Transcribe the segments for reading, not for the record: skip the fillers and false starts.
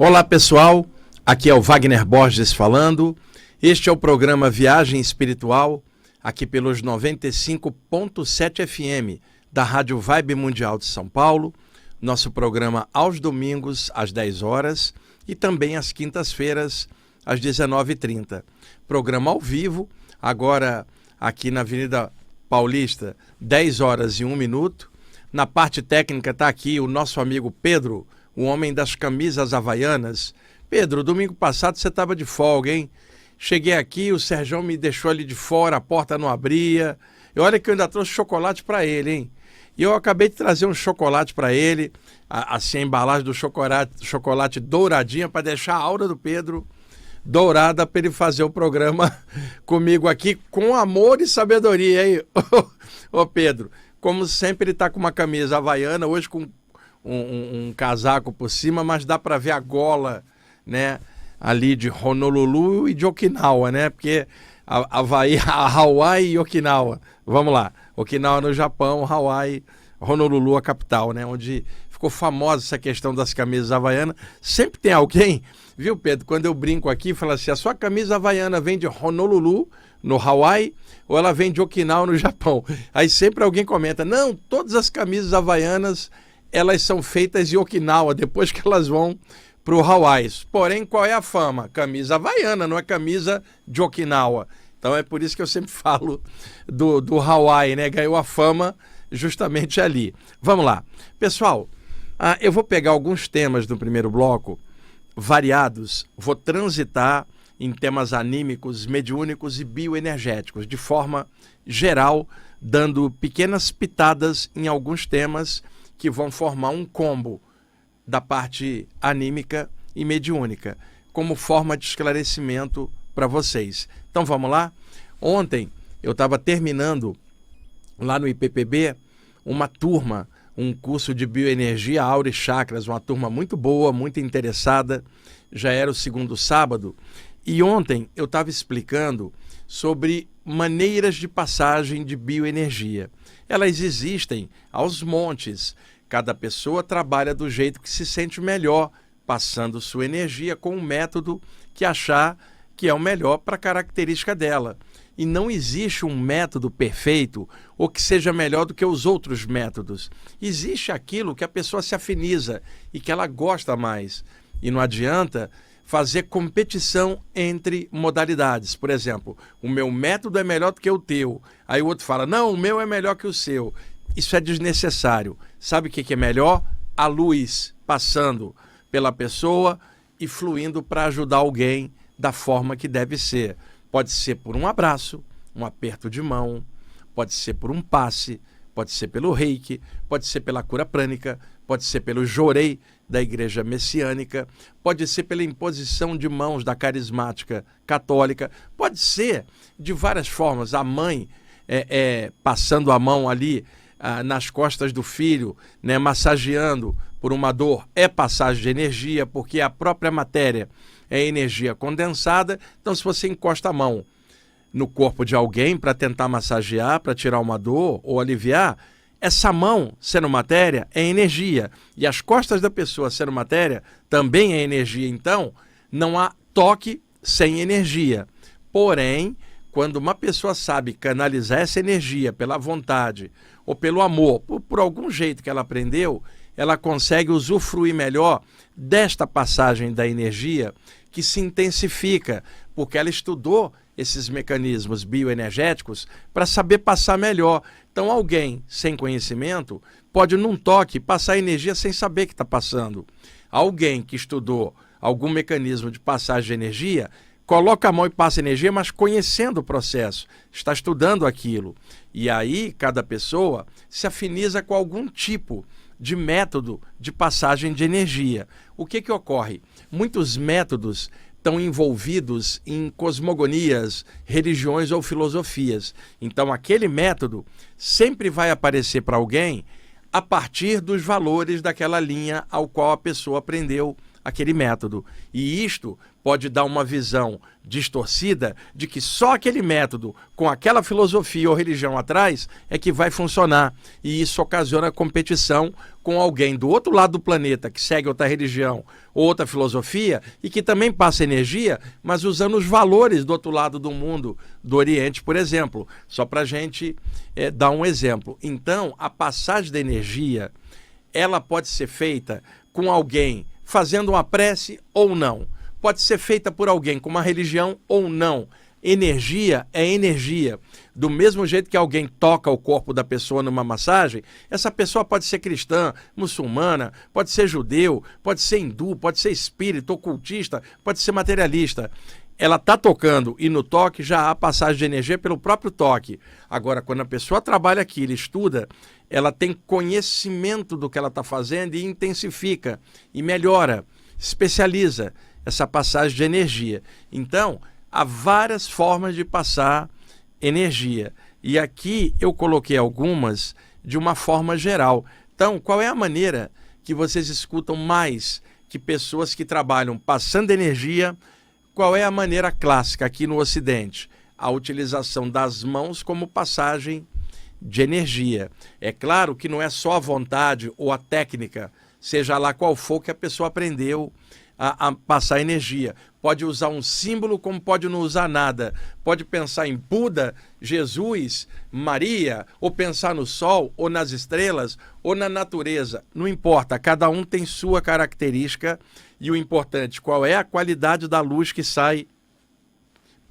Olá pessoal, aqui é o Wagner Borges falando. Este é o programa Viagem Espiritual, aqui pelos 95.7 FM da Rádio Vibe Mundial de São Paulo. Nosso programa aos domingos às 10 horas e também às quintas-feiras às 19h30. Programa ao vivo, agora aqui na Avenida Paulista, 10 horas e 1 minuto. Na parte técnica está aqui o nosso amigo Pedro, o homem das camisas havaianas. Pedro, domingo passado você estava de folga, hein? Cheguei aqui, o Serjão me deixou ali de fora, a porta não abria. E olha que eu ainda trouxe chocolate para ele, hein? E eu acabei de trazer um chocolate para ele, assim a embalagem do chocolate douradinha, para deixar a aura do Pedro dourada para ele fazer o programa comigo aqui com amor e sabedoria, hein? Ô Pedro, como sempre ele está com uma camisa havaiana, hoje com um casaco por cima, mas dá para ver a gola, né, ali de Honolulu e de Okinawa, né, porque Hawaii e Okinawa, vamos lá, Okinawa no Japão, Hawaii, Honolulu a capital, né, onde ficou famosa essa questão das camisas havaianas. Sempre tem alguém, viu Pedro, quando eu brinco aqui, fala assim, a sua camisa havaiana vem de Honolulu, no Hawaii, ou ela vem de Okinawa no Japão? Aí sempre alguém comenta, não, todas as camisas havaianas elas são feitas em Okinawa, depois que elas vão para o Hawaii. Porém, qual é a fama? Camisa havaiana, não é camisa de Okinawa. Então é por isso que eu sempre falo do Hawaii, né? Ganhou a fama justamente ali. Vamos lá. Pessoal, eu vou pegar alguns temas do primeiro bloco, variados, vou transitar em temas anímicos, mediúnicos e bioenergéticos, de forma geral, dando pequenas pitadas em alguns temas que vão formar um combo da parte anímica e mediúnica, como forma de esclarecimento para vocês. Então vamos lá? Ontem eu estava terminando lá no IPPB uma turma, um curso de bioenergia, aura e chakras, uma turma muito boa, muito interessada, já era o segundo sábado, e ontem eu estava explicando sobre maneiras de passagem de bioenergia. Elas existem aos montes. Cada pessoa trabalha do jeito que se sente melhor, passando sua energia com um método que achar que é o melhor para a característica dela. E não existe um método perfeito ou que seja melhor do que os outros métodos. Existe aquilo que a pessoa se afiniza e que ela gosta mais. E não adianta fazer competição entre modalidades. Por exemplo, o meu método é melhor do que o teu. Aí o outro fala, não, o meu é melhor que o seu. Isso é desnecessário. Sabe o que é melhor? A luz passando pela pessoa e fluindo para ajudar alguém da forma que deve ser. Pode ser por um abraço, um aperto de mão, pode ser por um passe, pode ser pelo reiki, pode ser pela cura prânica, pode ser pelo jorei da igreja messiânica, pode ser pela imposição de mãos da carismática católica, pode ser de várias formas. A mãe passando a mão ali nas costas do filho, né, massageando por uma dor, é passagem de energia, porque a própria matéria é energia condensada. Então, se você encosta a mão no corpo de alguém para tentar massagear, para tirar uma dor ou aliviar, essa mão, sendo matéria, é energia. E as costas da pessoa, sendo matéria, também é energia. Então, não há toque sem energia. Porém, quando uma pessoa sabe canalizar essa energia pela vontade ou pelo amor, por algum jeito que ela aprendeu, ela consegue usufruir melhor desta passagem da energia que se intensifica, porque ela estudou esses mecanismos bioenergéticos para saber passar melhor. Então alguém sem conhecimento pode num toque passar energia sem saber que está passando. Alguém que estudou algum mecanismo de passagem de energia coloca a mão e passa energia, mas conhecendo o processo, está estudando aquilo. E aí, cada pessoa se afiniza com algum tipo de método de passagem de energia. O que ocorre? Muitos métodos estão envolvidos em cosmogonias, religiões ou filosofias. Então, aquele método sempre vai aparecer para alguém a partir dos valores daquela linha ao qual a pessoa aprendeu aquele método. E isto pode dar uma visão distorcida de que só aquele método, com aquela filosofia ou religião atrás, é que vai funcionar. E isso ocasiona competição com alguém do outro lado do planeta que segue outra religião ou outra filosofia e que também passa energia, mas usando os valores do outro lado do mundo, do Oriente, por exemplo. Só para a gente dar um exemplo. Então, a passagem da energia, ela pode ser feita com alguém fazendo uma prece ou não. Pode ser feita por alguém com uma religião ou não. Energia é energia. Do mesmo jeito que alguém toca o corpo da pessoa numa massagem, essa pessoa pode ser cristã, muçulmana, pode ser judeu, pode ser hindu, pode ser espírita, ocultista, pode ser materialista. Ela está tocando e no toque já há passagem de energia pelo próprio toque. Agora, quando a pessoa trabalha aquilo, estuda, ela tem conhecimento do que ela está fazendo e intensifica, e melhora, especializa essa passagem de energia. Então, há várias formas de passar energia. E aqui eu coloquei algumas de uma forma geral. Então, qual é a maneira que vocês escutam mais que pessoas que trabalham passando energia? Qual é a maneira clássica aqui no Ocidente? A utilização das mãos como passagem de energia. É claro que não é só a vontade ou a técnica, seja lá qual for que a pessoa aprendeu a passar energia. Pode usar um símbolo como pode não usar nada. Pode pensar em Buda, Jesus, Maria, ou pensar no sol, ou nas estrelas, ou na natureza. Não importa, cada um tem sua característica e o importante, qual é a qualidade da luz que sai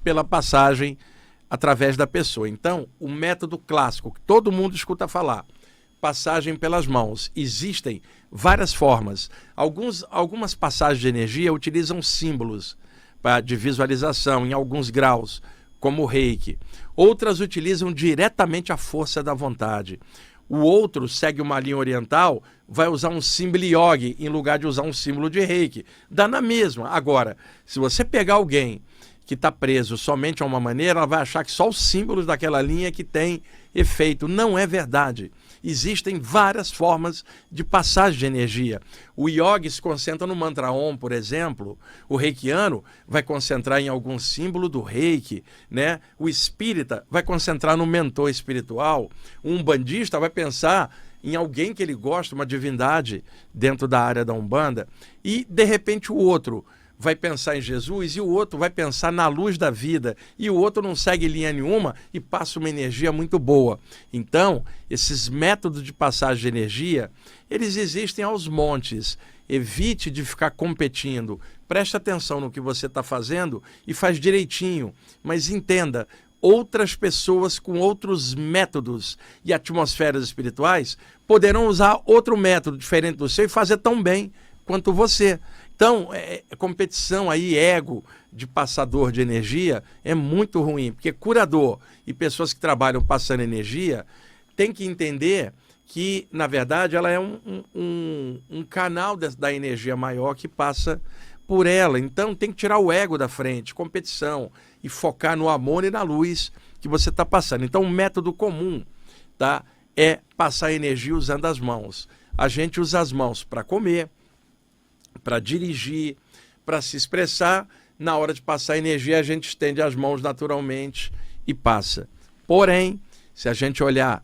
pela passagem através da pessoa. Então, o método clássico, que todo mundo escuta falar, passagem pelas mãos. Existem várias formas. Algumas passagens de energia utilizam símbolos de visualização em alguns graus, como o reiki. Outras utilizam diretamente a força da vontade. O outro segue uma linha oriental, vai usar um símbolo yogi em lugar de usar um símbolo de reiki. Dá na mesma. Agora, se você pegar alguém que está preso somente a uma maneira, ela vai achar que só os símbolos daquela linha que tem efeito. Não é verdade. Existem várias formas de passagem de energia. O yogi se concentra no mantra Om, por exemplo. O reikiano vai concentrar em algum símbolo do reiki, né? O espírita vai concentrar no mentor espiritual. O umbandista vai pensar em alguém que ele gosta, uma divindade dentro da área da Umbanda. E, de repente, o outro vai pensar em Jesus e o outro vai pensar na luz da vida e o outro não segue linha nenhuma e passa uma energia muito boa. Então, esses métodos de passagem de energia, eles existem aos montes. Evite de ficar competindo. Preste atenção no que você está fazendo e faz direitinho. Mas entenda, outras pessoas com outros métodos e atmosferas espirituais poderão usar outro método diferente do seu e fazer tão bem quanto você. Então, competição aí, ego de passador de energia é muito ruim, porque curador e pessoas que trabalham passando energia têm que entender que, na verdade, ela é um canal da energia maior que passa por ela. Então, tem que tirar o ego da frente, competição, e focar no amor e na luz que você está passando. Então, um método comum, tá, é passar energia usando as mãos. A gente usa as mãos para comer, para dirigir, para se expressar. Na hora de passar energia, a gente estende as mãos naturalmente e passa. Porém, se a gente olhar,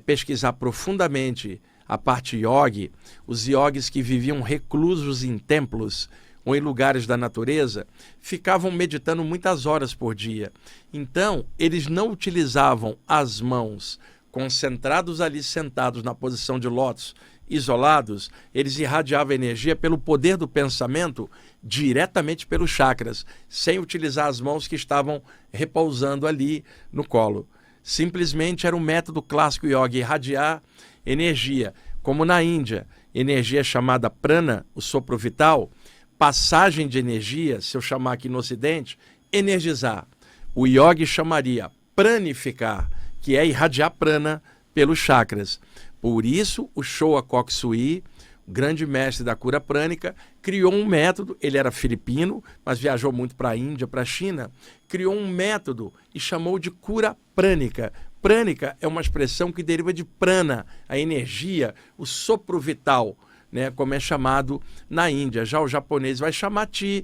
pesquisar profundamente a parte yogi, os yogis que viviam reclusos em templos ou em lugares da natureza, ficavam meditando muitas horas por dia. Então, eles não utilizavam as mãos concentrados ali, sentados na posição de lótus, isolados, eles irradiavam energia pelo poder do pensamento diretamente pelos chakras, sem utilizar as mãos que estavam repousando ali no colo. Simplesmente era um método clássico yoga, irradiar energia. Como na Índia, energia chamada prana, o sopro vital, passagem de energia, se eu chamar aqui no Ocidente, energizar. O yogi chamaria pranificar, que é irradiar prana pelos chakras. Por isso, o Choa Kok Sui, o grande mestre da cura prânica, criou um método. Ele era filipino, mas viajou muito para a Índia, para a China. Criou um método e chamou de cura prânica. Prânica é uma expressão que deriva de prana, a energia, o sopro vital, né, como é chamado na Índia. Já o japonês vai chamar Ki,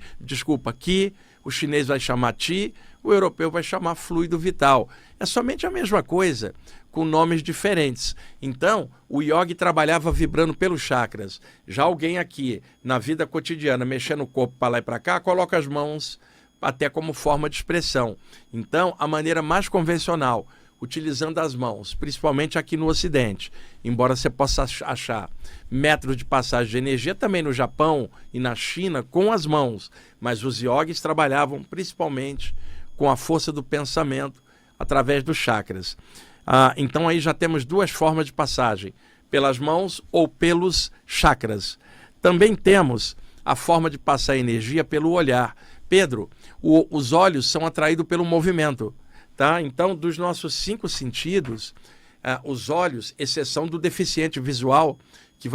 o chinês vai chamar Ti, o europeu vai chamar fluido vital. É somente a mesma coisa, com nomes diferentes. Então, o yogi trabalhava vibrando pelos chakras. Já alguém aqui, na vida cotidiana, mexendo o corpo para lá e para cá, coloca as mãos até como forma de expressão. Então, a maneira mais convencional, utilizando as mãos, principalmente aqui no Ocidente, embora você possa achar métodos de passagem de energia também no Japão e na China com as mãos, mas os yogis trabalhavam principalmente com a força do pensamento através dos chakras. Então aí já temos duas formas de passagem, pelas mãos ou pelos chakras. Também temos a forma de passar energia pelo olhar. Pedro, os olhos são atraídos pelo movimento. Tá? Então, dos nossos 5 sentidos, os olhos, exceção do deficiente visual, que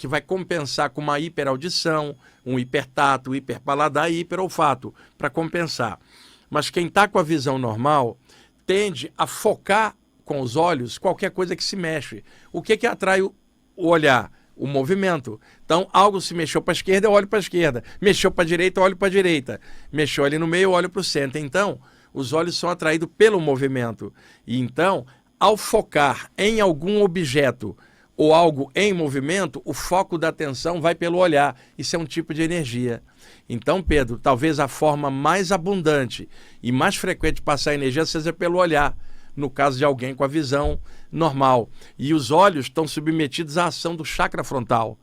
vai compensar com uma hiperaudição, um hipertato, um hiperpaladar e hiperolfato, para compensar. Mas quem está com a visão normal tende a focar com os olhos qualquer coisa que se mexe. O que atrai o olhar? O movimento. Então, algo se mexeu para a esquerda, eu olho para a esquerda. Mexeu para a direita, eu olho para a direita. Mexeu ali no meio, eu olho para o centro. Então, os olhos são atraídos pelo movimento. E então, ao focar em algum objeto ou algo em movimento, o foco da atenção vai pelo olhar. Isso é um tipo de energia. Então, Pedro, talvez a forma mais abundante e mais frequente de passar energia seja pelo olhar, no caso de alguém com a visão normal. E os olhos estão submetidos à ação do chakra frontal.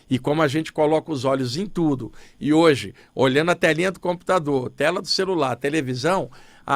E como a gente coloca os olhos em tudo, e hoje, olhando a telinha do computador, tela do celular, televisão,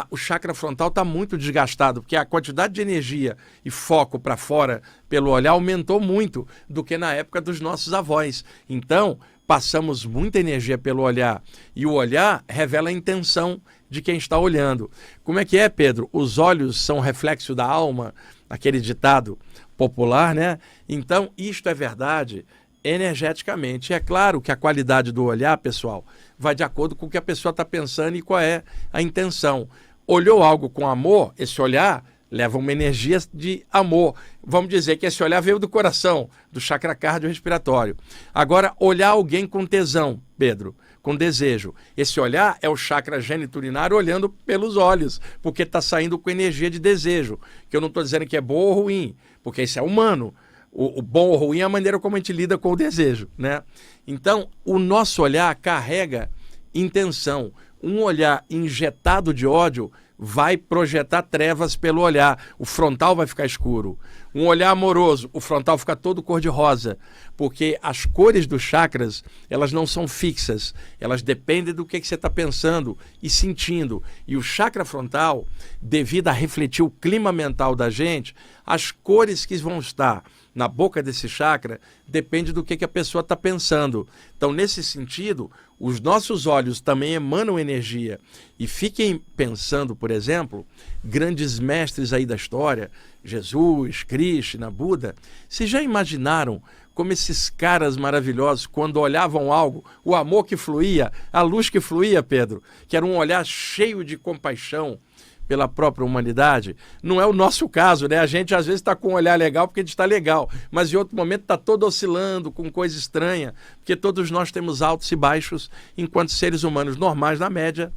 o chakra frontal está muito desgastado, porque a quantidade de energia e foco para fora pelo olhar aumentou muito do que na época dos nossos avós. Então, passamos muita energia pelo olhar, e o olhar revela a intenção de quem está olhando. Como é que é, Pedro? Os olhos são reflexo da alma, aquele ditado popular, né? Então, isto é verdade energeticamente. É claro que a qualidade do olhar, pessoal, vai de acordo com o que a pessoa está pensando e qual é a intenção. Olhou algo com amor, esse olhar leva uma energia de amor. Vamos dizer que esse olhar veio do coração, do chakra cardiorrespiratório. Agora, olhar alguém com tesão, Pedro, com desejo. Esse olhar é o chakra geniturinário olhando pelos olhos, porque está saindo com energia de desejo. Que eu não estou dizendo que é bom ou ruim, porque isso é humano. O bom ou ruim é a maneira como a gente lida com o desejo, né? Então, o nosso olhar carrega intenção. Um olhar injetado de ódio vai projetar trevas pelo olhar. O frontal vai ficar escuro. Um olhar amoroso, o frontal fica todo cor-de-rosa, porque as cores dos chakras, elas não são fixas, elas dependem do que você está pensando e sentindo. E o chakra frontal, devido a refletir o clima mental da gente, as cores que vão estar na boca desse chakra depende do que a pessoa está pensando. Então, nesse sentido, os nossos olhos também emanam energia. E fiquem pensando, por exemplo, grandes mestres aí da história, Jesus, Krishna, Buda, vocês já imaginaram como esses caras maravilhosos, quando olhavam algo, o amor que fluía, a luz que fluía, Pedro, que era um olhar cheio de compaixão pela própria humanidade? Não é o nosso caso, né? A gente às vezes está com um olhar legal porque a gente está legal, mas em outro momento está todo oscilando com coisa estranha, porque todos nós temos altos e baixos enquanto seres humanos normais na média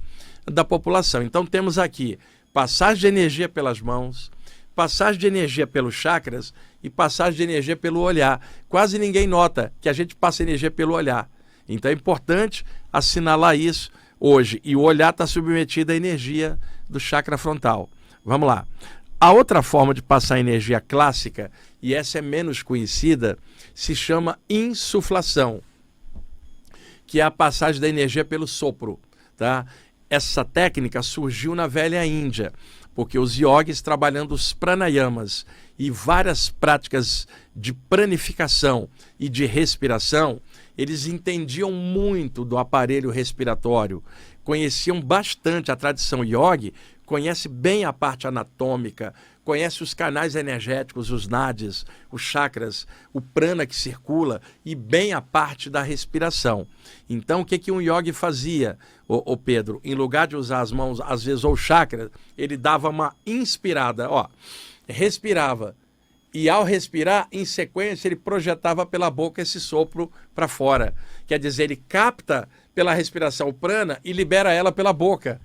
da população. Então temos aqui passagem de energia pelas mãos, passagem de energia pelos chakras e passagem de energia pelo olhar. Quase ninguém nota que a gente passa energia pelo olhar. Então é importante assinalar isso hoje. E o olhar está submetido à energia do chakra frontal. Vamos lá. A outra forma de passar energia clássica, e essa é menos conhecida, se chama insuflação, que é a passagem da energia pelo sopro, tá? Essa técnica surgiu na velha Índia, porque os yogis, trabalhando os pranayamas e várias práticas de pranificação e de respiração, eles entendiam muito do aparelho respiratório, conheciam bastante a tradição yogi, conhece bem a parte anatômica, conhece os canais energéticos, os nadis, os chakras, o prana que circula e bem a parte da respiração. Então, o que um yogi fazia, o Pedro? Em lugar de usar as mãos, às vezes, ou o chakra, ele dava uma inspirada, respirava E ao respirar, em sequência, ele projetava pela boca esse sopro para fora. Quer dizer, ele capta pela respiração prana e libera ela pela boca.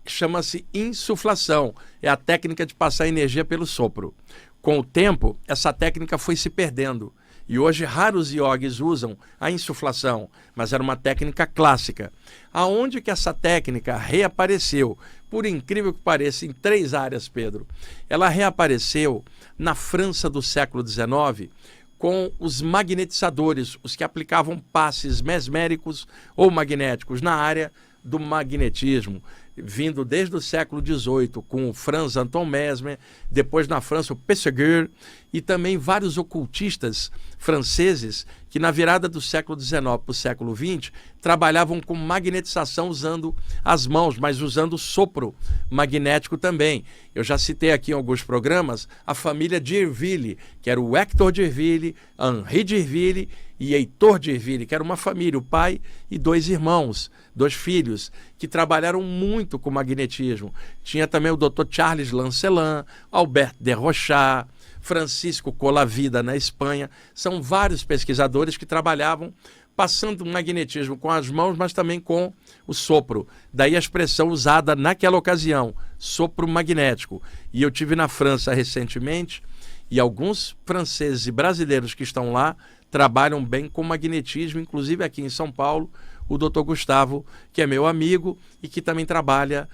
Chama-se insuflação. É a técnica de passar energia pelo sopro. Com o tempo, essa técnica foi se perdendo. E hoje raros yogis usam a insuflação, mas era uma técnica clássica. Aonde que essa técnica reapareceu? Por incrível que pareça, em 3 áreas, Pedro. Ela reapareceu na França do século XIX com os magnetizadores, os que aplicavam passes mesméricos ou magnéticos na área do magnetismo, vindo desde o século XVIII com o Franz Anton Mesmer, depois na França o Pesseguer e também vários ocultistas franceses que na virada do século XIX para o século XX trabalhavam com magnetização usando as mãos, mas usando sopro magnético também. Eu já citei aqui em alguns programas a família d'Irville, que era o Hector d'Irville, Henri d'Irville e Heitor d'Irville, que era uma família, o pai e 2 irmãos, 2 filhos, que trabalharam muito com magnetismo. Tinha também o Dr. Charles Lancelin, Albert de Rochat, Francisco Colavida na Espanha. São vários pesquisadores que trabalhavam passando o magnetismo com as mãos, mas também com o sopro. Daí a expressão usada naquela ocasião, sopro magnético. E eu tive na França recentemente e alguns franceses e brasileiros que estão lá trabalham bem com magnetismo, inclusive aqui em São Paulo, o Dr. Gustavo, que é meu amigo e que também trabalha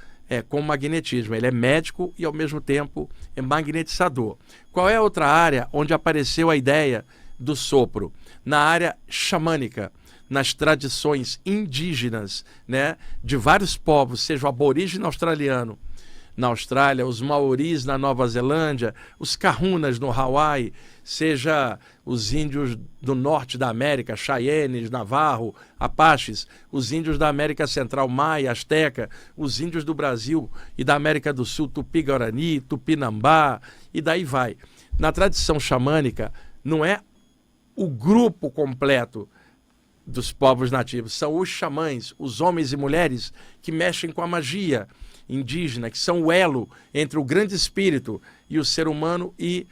com magnetismo. Ele é médico e, ao mesmo tempo, é magnetizador. Qual é a outra área onde apareceu a ideia do sopro? Na área xamânica, nas tradições indígenas, né, de vários povos, seja o aborígene australiano na Austrália, os maoris na Nova Zelândia, os kahunas no Hawaii, seja os índios do norte da América, Cheyennes, Navarro, Apaches, os índios da América Central, Maia, Azteca, os índios do Brasil e da América do Sul, Tupi-Guarani, Tupinambá, e daí vai. Na tradição xamânica, não é o grupo completo dos povos nativos, são os xamãs, os homens e mulheres que mexem com a magia indígena, que são o elo entre o grande espírito e o ser humano e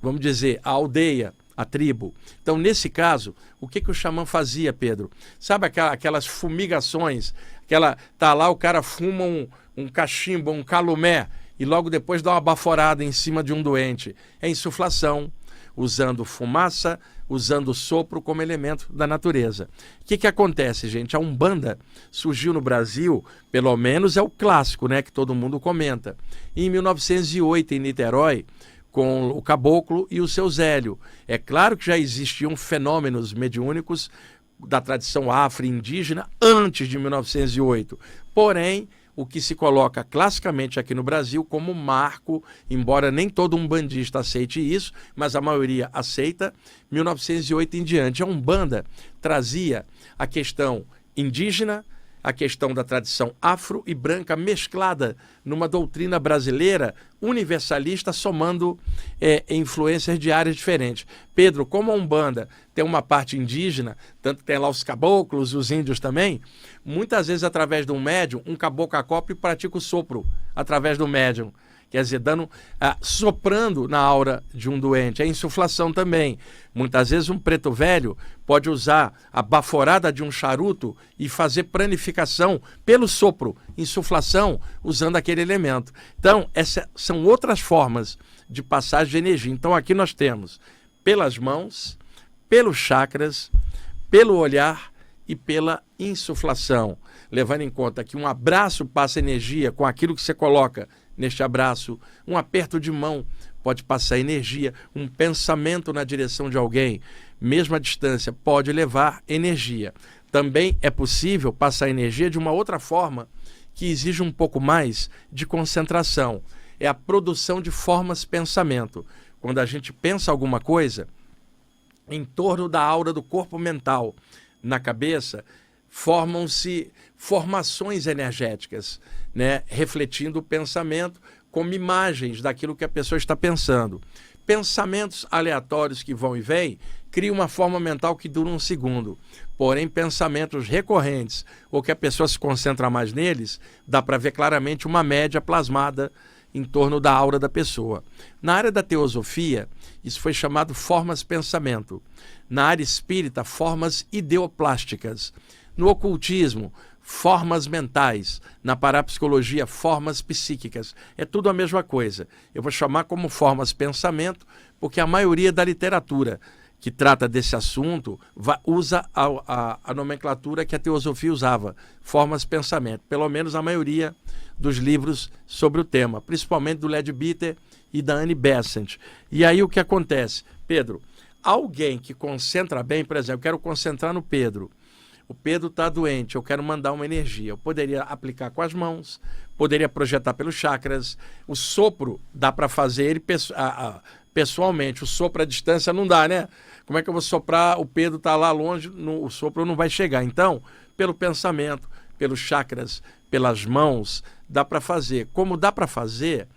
vamos dizer, a aldeia, a tribo. Então, nesse caso, o que o xamã fazia, Pedro? Sabe aquelas fumigações? Tá lá, o cara fuma um cachimbo, um calumé, e logo depois dá uma baforada em cima de um doente. É insuflação, usando fumaça, usando sopro como elemento da natureza. O que acontece, gente? A Umbanda surgiu no Brasil, pelo menos é o clássico, né, que todo mundo comenta. Em 1908, em Niterói, com o caboclo e o seu Zélio. É claro que já existiam fenômenos mediúnicos da tradição afro-indígena antes de 1908. Porém, o que se coloca classicamente aqui no Brasil como marco, embora nem todo umbandista aceite isso, mas a maioria aceita, 1908 em diante. A Umbanda trazia a questão indígena, a questão da tradição afro e branca mesclada numa doutrina brasileira universalista, somando influências de áreas diferentes. Pedro, como a Umbanda tem uma parte indígena, tanto que tem lá os caboclos, os índios também, muitas vezes através de um médium, um caboclo acopla e pratica o sopro através do médium. Quer dizer, soprando na aura de um doente. A insuflação também. Muitas vezes um preto velho pode usar a baforada de um charuto e fazer pranificação pelo sopro, insuflação, usando aquele elemento. Então, essas são outras formas de passagem de energia. Então, aqui nós temos pelas mãos, pelos chakras, pelo olhar e pela insuflação. Levando em conta que um abraço passa energia com aquilo que você coloca neste abraço, um aperto de mão pode passar energia, um pensamento na direção de alguém, mesmo à distância, pode levar energia. Também é possível passar energia de uma outra forma que exige um pouco mais de concentração. É a produção de formas pensamento. Quando a gente pensa alguma coisa, em torno da aura do corpo mental, na cabeça, formam-se formações energéticas, né? Refletindo o pensamento como imagens daquilo que a pessoa está pensando. Pensamentos aleatórios que vão e vêm criam uma forma mental que dura um segundo. Porém, pensamentos recorrentes ou que a pessoa se concentra mais neles, dá para ver claramente uma média plasmada em torno da aura da pessoa. Na área da teosofia, isso foi chamado formas-pensamento. Na área espírita, formas ideoplásticas. No ocultismo, formas mentais. Na parapsicologia, formas psíquicas. É tudo a mesma coisa. Eu vou chamar como formas-pensamento, porque a maioria da literatura que trata desse assunto usa a nomenclatura que a teosofia usava, formas-pensamento. Pelo menos a maioria dos livros sobre o tema, principalmente do Leadbeater e da Annie Besant. E aí o que acontece? Pedro, alguém que concentra bem, por exemplo, eu quero concentrar no Pedro. O Pedro está doente, eu quero mandar uma energia. Eu poderia aplicar com as mãos, poderia projetar pelos chakras. O sopro dá para fazer ele pessoalmente. O sopro à distância não dá, né? Como é que eu vou soprar? O Pedro está lá longe, o sopro não vai chegar. Então, pelo pensamento, pelos chakras, pelas mãos, dá para fazer. Como dá para fazer,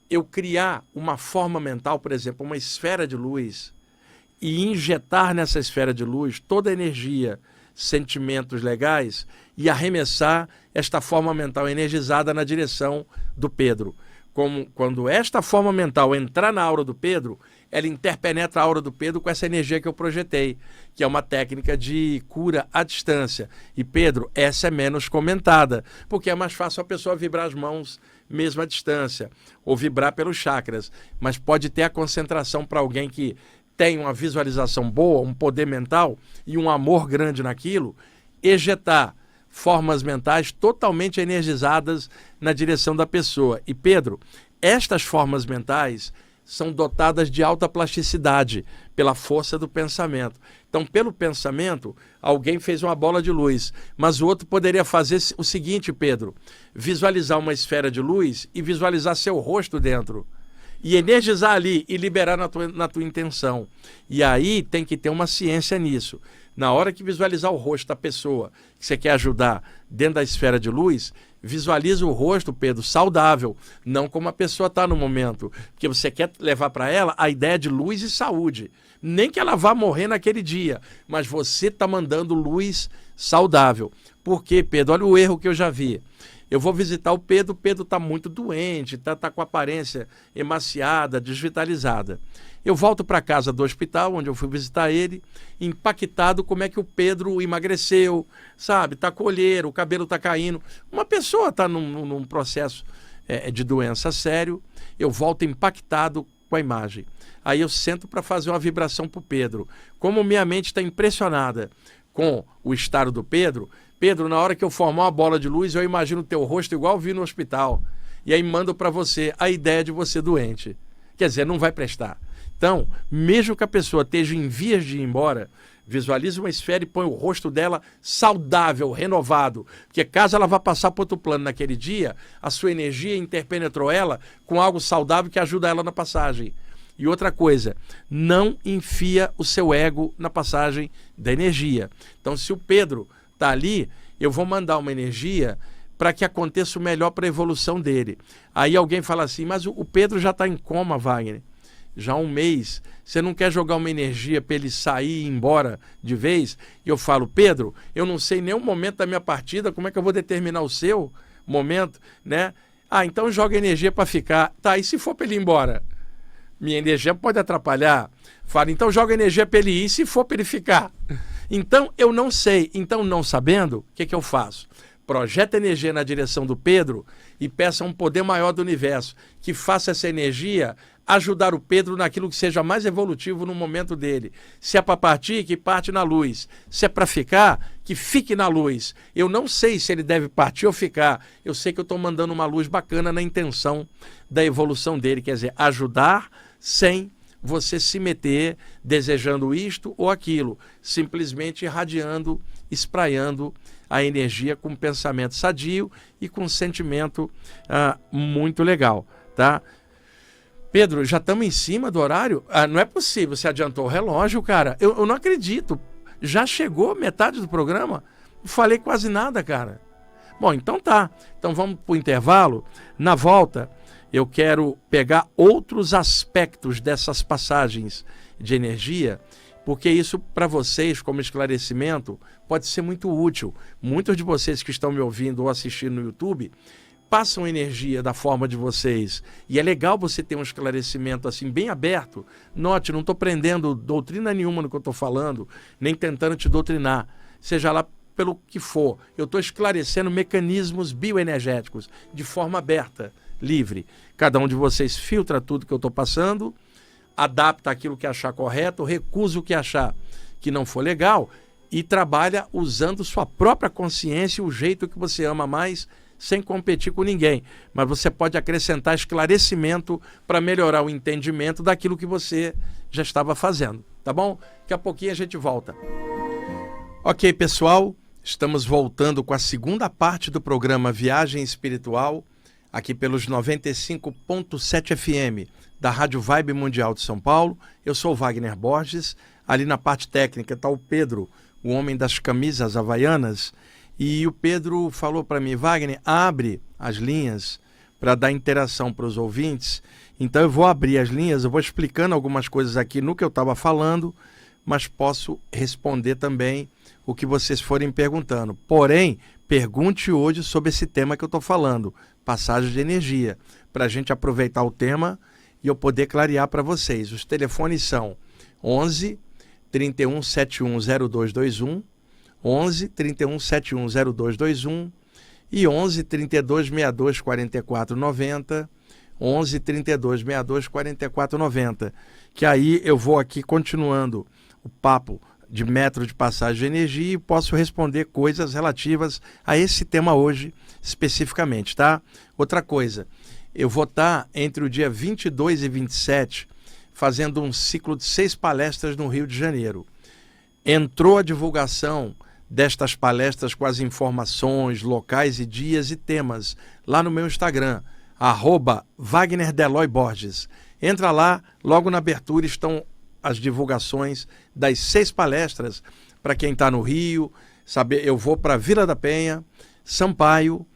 eu criar uma forma mental, por exemplo, uma esfera de luz, e injetar nessa esfera de luz toda a energia, sentimentos legais, e arremessar esta forma mental energizada na direção do Pedro. Como quando esta forma mental entrar na aura do Pedro, ela interpenetra a aura do Pedro com essa energia que eu projetei, que é uma técnica de cura à distância. E, Pedro, essa é menos comentada, porque é mais fácil a pessoa vibrar as mãos mesmo à distância, ou vibrar pelos chakras. Mas pode ter a concentração para alguém que tem uma visualização boa, um poder mental e um amor grande naquilo, ejetar formas mentais totalmente energizadas na direção da pessoa. E, Pedro, estas formas mentais são dotadas de alta plasticidade pela força do pensamento. Então, pelo pensamento, alguém fez uma bola de luz, mas o outro poderia fazer o seguinte, Pedro, visualizar uma esfera de luz e visualizar seu rosto dentro. E energizar ali e liberar na tua intenção. E aí tem que ter uma ciência nisso. Na hora que visualizar o rosto da pessoa que você quer ajudar dentro da esfera de luz, visualiza o rosto, Pedro, saudável, não como a pessoa está no momento. Porque você quer levar para ela a ideia de luz e saúde. Nem que ela vá morrer naquele dia, mas você está mandando luz saudável. Por quê, Pedro? Olha o erro que eu já vi. Eu vou visitar o Pedro está muito doente, está com a aparência emaciada, desvitalizada. Eu volto para casa do hospital, onde eu fui visitar ele, impactado como é que o Pedro emagreceu, sabe? Está colheiro, o cabelo está caindo. Uma pessoa está num processo de doença sério, eu volto impactado com a imagem. Aí eu sento para fazer uma vibração para o Pedro. Como minha mente está impressionada com o estado do Pedro, Pedro, na hora que eu formar uma bola de luz, eu imagino o teu rosto igual eu vi no hospital. E aí mando para você a ideia de você doente. Quer dizer, não vai prestar. Então, mesmo que a pessoa esteja em vias de ir embora, visualize uma esfera e põe o rosto dela saudável, renovado. Porque caso ela vá passar para outro plano naquele dia, a sua energia interpenetrou ela com algo saudável que ajuda ela na passagem. E outra coisa, não enfia o seu ego na passagem da energia. Então, se o Pedro está ali, eu vou mandar uma energia para que aconteça o melhor para a evolução dele. Aí alguém fala assim, mas o Pedro já está em coma, Wagner. Já há um mês, você não quer jogar uma energia para ele sair e ir embora de vez? E eu falo, Pedro, eu não sei nem o momento da minha partida, como é que eu vou determinar o seu momento, né? Ah, então joga energia para ficar. Tá, e se for para ele ir embora? Minha energia pode atrapalhar. Fala, então joga energia para ele ir, se for para ele ficar. Então, eu não sei. Então, não sabendo, o que eu faço? Projeta energia na direção do Pedro e peça um poder maior do universo que faça essa energia ajudar o Pedro naquilo que seja mais evolutivo no momento dele. Se é para partir, que parte na luz. Se é para ficar, que fique na luz. Eu não sei se ele deve partir ou ficar. Eu sei que eu estou mandando uma luz bacana na intenção da evolução dele. Quer dizer, ajudar sem você se meter desejando isto ou aquilo. Simplesmente irradiando, espraiando a energia com um pensamento sadio e com um sentimento muito legal, tá? Pedro, já estamos em cima do horário? Não é possível, você adiantou o relógio, cara. Eu não acredito. Já chegou metade do programa? Não falei quase nada, cara. Bom, então tá. Então vamos para o intervalo. Na volta, eu quero pegar outros aspectos dessas passagens de energia, porque isso para vocês, como esclarecimento, pode ser muito útil. Muitos de vocês que estão me ouvindo ou assistindo no YouTube passam energia da forma de vocês, e é legal você ter um esclarecimento assim bem aberto. Note, não estou prendendo doutrina nenhuma no que eu estou falando, nem tentando te doutrinar, seja lá pelo que for. Eu estou esclarecendo mecanismos bioenergéticos de forma aberta, livre. Cada um de vocês filtra tudo que eu estou passando, adapta aquilo que achar correto, recusa o que achar que não for legal e trabalha usando sua própria consciência e o jeito que você ama mais, sem competir com ninguém. Mas você pode acrescentar esclarecimento para melhorar o entendimento daquilo que você já estava fazendo, tá bom? Daqui a pouquinho a gente volta. Ok, pessoal, estamos voltando com a segunda parte do programa Viagem Espiritual, aqui pelos 95.7 FM da Rádio Vibe Mundial de São Paulo. Eu sou o Wagner Borges. Ali na parte técnica está o Pedro, o homem das camisas havaianas. E o Pedro falou para mim: Wagner, abre as linhas para dar interação para os ouvintes. Então eu vou abrir as linhas, eu vou explicando algumas coisas aqui no que eu estava falando, mas posso responder também o que vocês forem perguntando. Porém, pergunte hoje sobre esse tema que eu estou falando, passagem de energia, para a gente aproveitar o tema e eu poder clarear para vocês. Os telefones são 11 31 71 0221, 11 31 71 0221 e 11 32 62 44 90, 11 32 62 44 90, que aí eu vou aqui continuando o papo de metro de passagem de energia e posso responder coisas relativas a esse tema hoje especificamente, tá? Outra coisa, eu vou estar entre o dia 22 e 27 fazendo um ciclo de 6 palestras no Rio de Janeiro. Entrou a divulgação destas palestras com as informações, locais e dias e temas lá no meu Instagram, @WagnerDeloy Borges. Entra lá, logo na abertura estão as divulgações das 6 palestras para quem está no Rio. Saber, eu vou para Vila da Penha, Sampaio,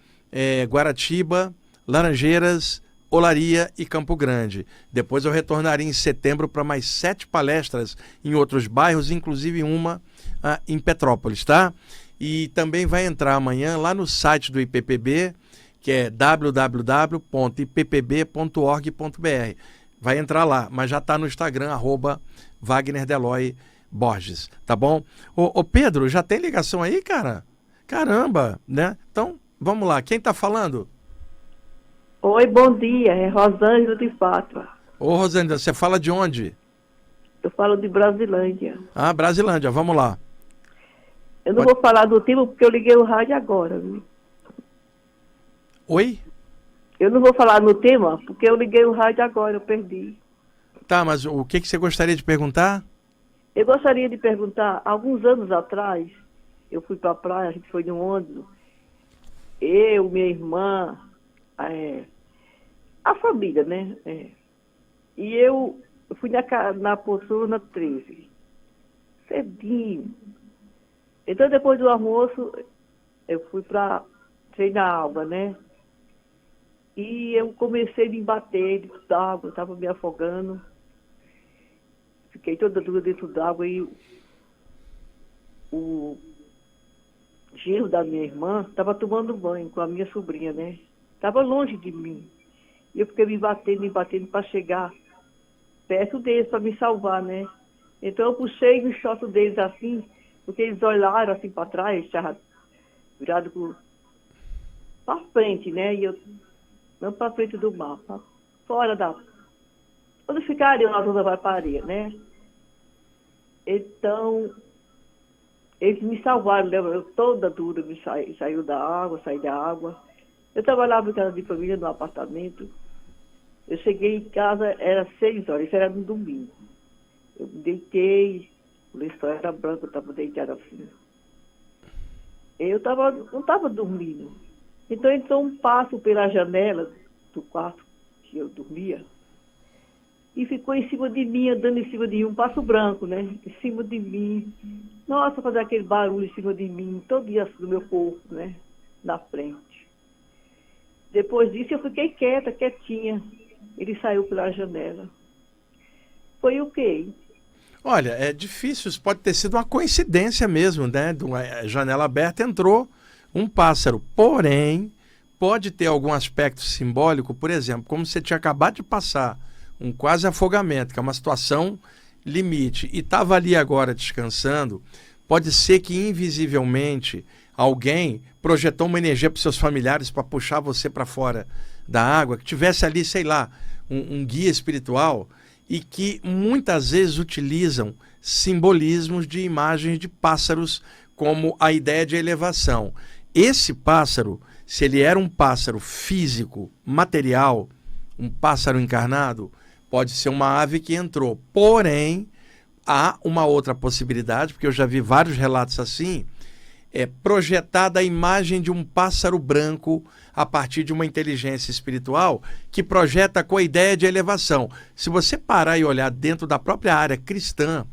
Guaratiba, Laranjeiras, Olaria e Campo Grande. Depois eu retornarei em setembro para mais 7 palestras em outros bairros, inclusive uma em Petrópolis, tá? E também vai entrar amanhã lá no site do IPPB, que é www.ippb.org.br. Vai entrar lá, mas já está no Instagram, @WagnerDeloy Borges, tá bom? Ô Pedro, já tem ligação aí, cara? Caramba, né? Então, vamos lá. Quem está falando? Oi, bom dia. É Rosângela de Fátima. Ô, Rosângela, você fala de onde? Eu falo de Brasilândia. Ah, Brasilândia, vamos lá. Eu não vou falar do tema porque eu liguei o rádio agora, viu? Oi? Eu não vou falar no tema porque eu liguei o rádio agora, eu perdi. Tá, mas o que você gostaria de perguntar? Eu gostaria de perguntar, alguns anos atrás, eu fui para a praia, a gente foi de um ônibus, eu, minha irmã, a família, né? E eu fui na Poltrona 13, cedinho. Então, depois do almoço, eu fui para treinar água, né? E eu comecei a me bater dentro d'água, estava me afogando. Fiquei toda dura dentro d'água e o Gil da minha irmã estava tomando banho com a minha sobrinha, né? Estava longe de mim. E eu fiquei me batendo para chegar perto deles, para me salvar, né? Então eu puxei no short deles assim, porque eles olharam assim para trás, estava virado para frente, né? E eu não para frente do mar, pra fora da... Quando ficaram na zona da areia, né? Então, eles me salvaram, né? Eu toda dura, saí da água. Eu trabalhava em casa de família, no apartamento. Eu cheguei em casa, era 6 horas, isso era no domingo. Eu me deitei, o lençol era branco, eu estava deitada assim. Eu não estava dormindo. Então entrou um passo pela janela do quarto que eu dormia e ficou em cima de mim, andando em cima de mim, um passo branco, né? Em cima de mim. Nossa, fazer aquele barulho em cima de mim, todo dia do meu corpo, né? Na frente. Depois disso eu fiquei quietinha. Ele saiu pela janela. Foi o quê? Olha, é difícil, isso pode ter sido uma coincidência mesmo, né? De uma janela aberta entrou um pássaro. Porém, pode ter algum aspecto simbólico, por exemplo, como você tinha acabado de passar um quase afogamento, que é uma situação limite, e estava ali agora descansando, pode ser que invisivelmente alguém projetou uma energia para os seus familiares para puxar você para fora da água, que tivesse ali, sei lá, um guia espiritual, e que muitas vezes utilizam simbolismos de imagens de pássaros como a ideia de elevação. Esse pássaro, se ele era um pássaro físico, material, um pássaro encarnado, pode ser uma ave que entrou. Porém, há uma outra possibilidade, porque eu já vi vários relatos assim, projetada a imagem de um pássaro branco a partir de uma inteligência espiritual que projeta com a ideia de elevação. Se você parar e olhar dentro da própria área cristã,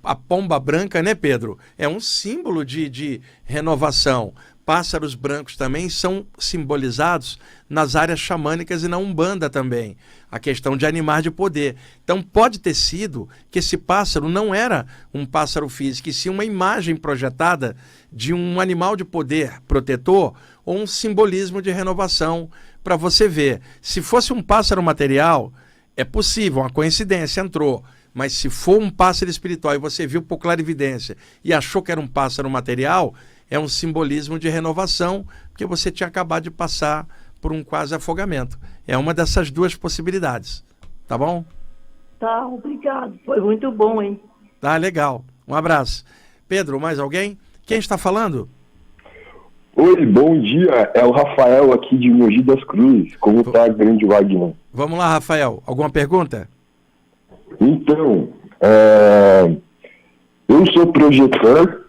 a pomba branca, né, Pedro? É um símbolo de renovação. Pássaros brancos também são simbolizados nas áreas xamânicas e na Umbanda também. A questão de animar de poder. Então pode ter sido que esse pássaro não era um pássaro físico, e sim uma imagem projetada de um animal de poder protetor ou um simbolismo de renovação para você ver. Se fosse um pássaro material, é possível, uma coincidência, entrou. Mas se for um pássaro espiritual e você viu por clarividência e achou que era um pássaro material, é um simbolismo de renovação, porque você tinha acabado de passar por um quase afogamento. É uma dessas duas possibilidades. Tá bom? Tá, obrigado. Foi muito bom, hein? Tá, legal. Um abraço. Pedro, mais alguém? Quem está falando? Oi, bom dia. É o Rafael aqui de Mogi das Cruzes. Como tá, grande Wagner? Vamos lá, Rafael. Alguma pergunta? Então, eu sou projetor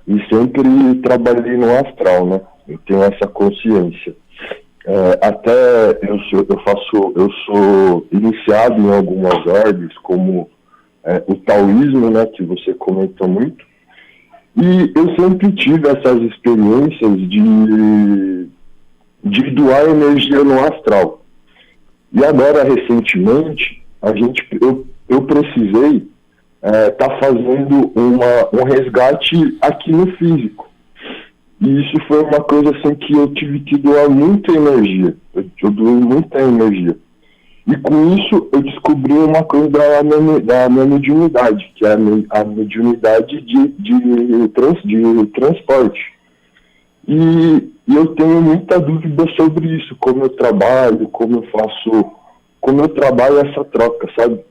e sempre trabalhei no astral, né? Eu tenho essa consciência. Até eu sou iniciado em algumas ordens, como o taoísmo, né, que você comentou muito. E eu sempre tive essas experiências de doar energia no astral. E agora, recentemente, eu precisei estar fazendo um resgate aqui no físico. E isso foi uma coisa assim que eu tive que doar muita energia. Eu doei muita energia. E com isso eu descobri uma coisa da minha mediunidade, que é a mediunidade de transporte. E eu tenho muita dúvida sobre isso, como eu trabalho, como eu trabalho essa troca, sabe?